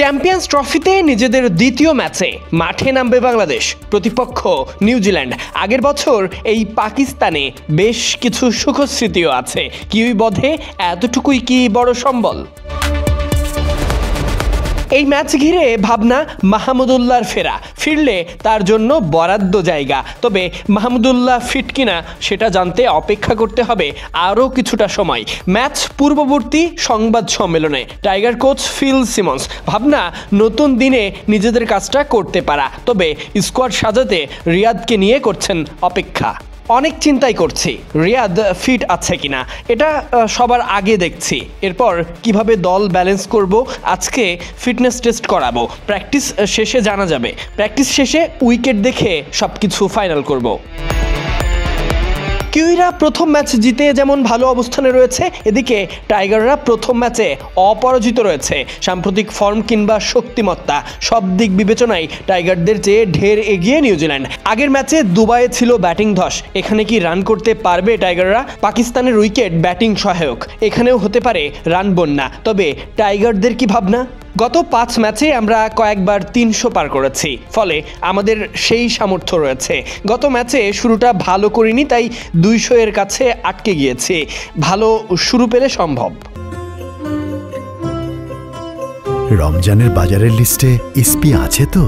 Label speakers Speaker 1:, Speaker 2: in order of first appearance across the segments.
Speaker 1: Champions ট্রফিতে নিজেদের দ্বিতীয় ম্যাচে মাঠে নামবে বাংলাদেশ। প্রতিপক্ষ নিউজিল্যান্ড। আগের বছর এই পাকিস্তানে বেশ কিছু সুখস্মৃতিও আছে। কিউই বধে এতটুকুই কি বড় সম্বল? এই ম্যাচ ঘিরে ভাবনা মাহমুদুল্লাহর ফিরলে তার জন্য বরাদ্দ জায়গা। তবে মাহমুদুল্লাহ ফিট কিনা সেটা জানতে অপেক্ষা করতে হবে আরও কিছুটা সময়। ম্যাচ পূর্ববর্তী সংবাদ সম্মেলনে টাইগার কোচ ফিল সিমন্স ভাবনা নতুন দিনে নিজেদের কাজটা করতে পারা, তবে স্কোয়াড সাজাতে রিয়াদকে নিয়ে করছেন অপেক্ষা। অনেক চিন্তাই করছি রিয়াদ ফিট আছে কিনা, এটা সবার আগে দেখছি। এরপর কিভাবে দল ব্যালেন্স করব, আজকে ফিটনেস টেস্ট করাবো। প্র্যাকটিস শেষে জানা যাবে। প্র্যাকটিস শেষে উইকেট দেখে সব কিছু ফাইনাল করব। কিউইরা প্রথম ম্যাচ জিতে যেমন ভালো অবস্থানে রয়েছে, এদিকে টাইগাররা প্রথম ম্যাচে অপরাজিত রয়েছে। সাম্প্রতিক ফর্ম কিংবা শক্তিমত্তা সব দিক বিবেচনায় টাইগারদের চেয়ে ঢের এগিয়ে নিউজিল্যান্ড। আগের ম্যাচে দুবাইয়ে ছিল ব্যাটিং ধস, এখানে কি রান করতে পারবে টাইগাররা? পাকিস্তানের উইকেট ব্যাটিং সহায়ক, এখানেও হতে পারে রান বন্যা। তবে টাইগারদের কি ভাবনা? গত 5 ম্যাচে আমরা কয়েকবার 300 পার করেছি, ফলে আমাদের সেই সামর্থ্য রয়েছে। গত ম্যাচে শুরুটা ভালো করিনি, তাই 200 এর কাছে আটকে গিয়েছি। ভালো শুরু পেলে সম্ভব।
Speaker 2: রমজানের বাজারের লিস্টে এসপি আছে তো?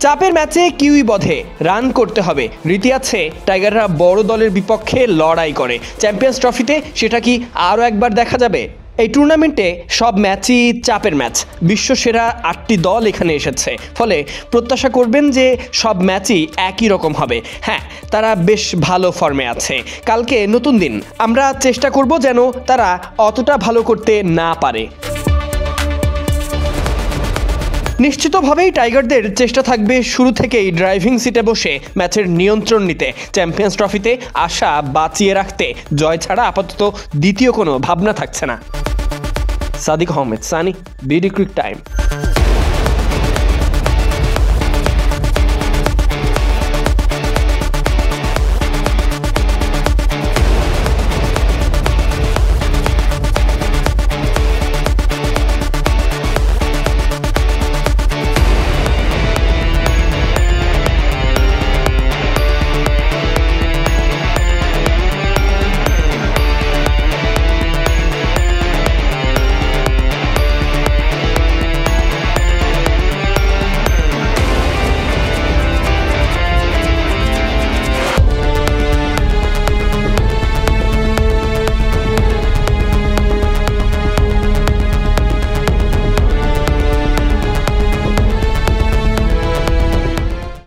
Speaker 1: চাপের ম্যাচে কিউই বধে রান করতে হবে রীতি আছে। টাইগাররা বড় দলের বিপক্ষে লড়াই করে। চ্যাম্পিয়ন্স ট্রফিতে সেটা কি আরও একবার দেখা যাবে? এই টুর্নামেন্টে সব ম্যাচই চাপের ম্যাচ। বিশ্বসেরা 8টি দল এখানে এসেছে, ফলে প্রত্যাশা করবেন যে সব ম্যাচই একই রকম হবে। হ্যাঁ, তারা বেশ ভালো ফর্মে আছে। কালকে নতুন দিন, আমরা চেষ্টা করব যেন তারা অতটা ভালো করতে না পারে। নিশ্চিতভাবেই টাইগারদের চেষ্টা থাকবে শুরু থেকেই ড্রাইভিং সিটে বসে ম্যাচের নিয়ন্ত্রণ নিতে। চ্যাম্পিয়ন্স ট্রফিতে আশা বাঁচিয়ে রাখতে জয় ছাড়া আপাতত দ্বিতীয় কোনো ভাবনা থাকছে না। সাদিক আহমেদ সানি, বিডি ক্রিক টাইম।